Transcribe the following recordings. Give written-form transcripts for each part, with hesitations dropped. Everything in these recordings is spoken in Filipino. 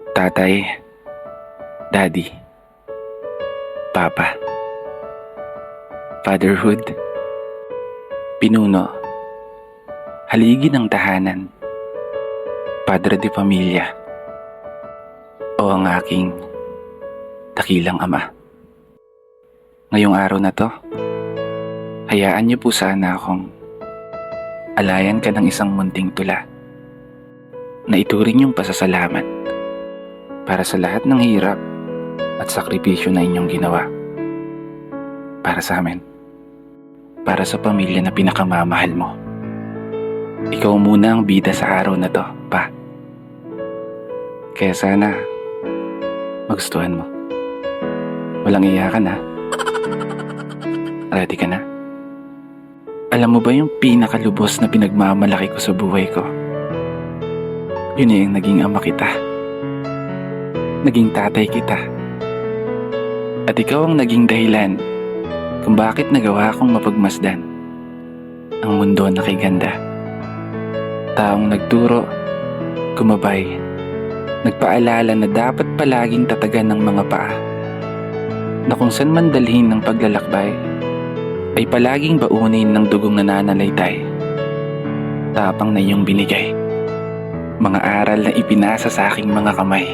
Tatay, Daddy, Papa, Fatherhood, Pinuno, Haligi ng tahanan, Padre de Pamilya, o ang aking dakilang ama. Ngayong araw na to, hayaan niyo po sana akong alayan ka ng isang munting tula na ituring yung pasasalamat para sa lahat ng hirap at sakripisyo na inyong ginawa. Para sa amin. Para sa pamilya na pinakamamahal mo. Ikaw muna ang bida sa araw na to, Pa. Kaya sana magustuhan mo. Walang iyakan, ha? Ready ka na? Alam mo ba yung pinakalubos na pinagmamalaki ko sa buhay ko? Yun yung naging ama kita. Naging tatay kita. At ikaw ang naging dahilan kung bakit nagawa kong mapagmasdan ang mundo na kay ganda. Taong nagturo, gumabay, nagpaalala na dapat palaging tatagan ng mga paa, na kung saan man dalhin ng paglalakbay ay palaging baunin ng dugong nananalaytay. Tapang na iyong binigay, mga aral na ipinasa sa aking mga kamay,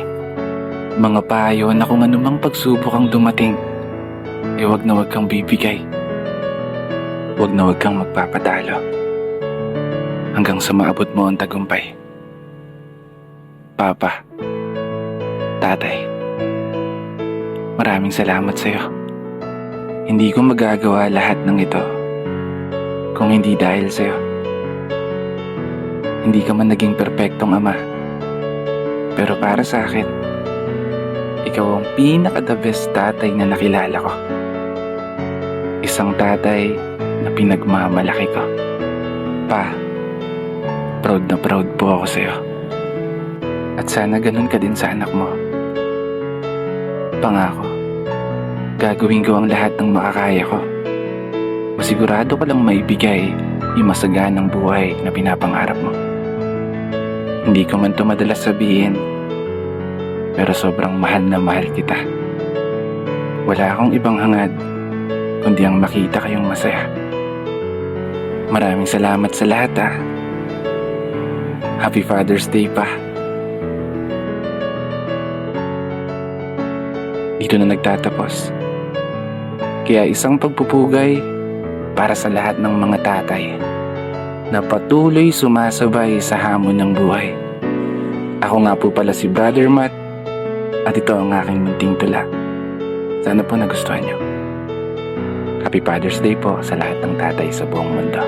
mga payo na kung anumang pagsubok ang dumating, wag na wag kang bibigay. Wag na wag kang magpapatalo. Hanggang sa maabot mo ang tagumpay. Papa, Tatay, maraming salamat sa iyo. Hindi ko magagawa lahat ng ito kung hindi dahil sa iyo. Hindi ka man naging perpektong ama, pero para sa akin, ikaw ang pinaka-the best tatay na nakilala ko. Isang tatay na pinagmamalaki ko. Pa, proud na proud po ako sa'yo. At sana ganun ka din sa anak mo. Pangako, gagawin ko ang lahat ng makakaya ko. Masigurado ko lang maibigay yung masaganang buhay na pinapangarap mo. Hindi ko man ito madalas sabihin, pero sobrang mahal na mahal kita. Wala akong ibang hangad kundi ang makita kayong masaya. Maraming salamat sa lahat, ha. Happy Father's Day, Pa. Dito na nagtatapos. Kaya isang pagpupugay para sa lahat ng mga tatay na patuloy sumasabay sa hamon ng buhay. Ako nga po pala si Brother Matt, at ito ang aking munting tula. Sana po nagustuhan niyo. Happy Father's Day po sa lahat ng tatay sa buong mundo.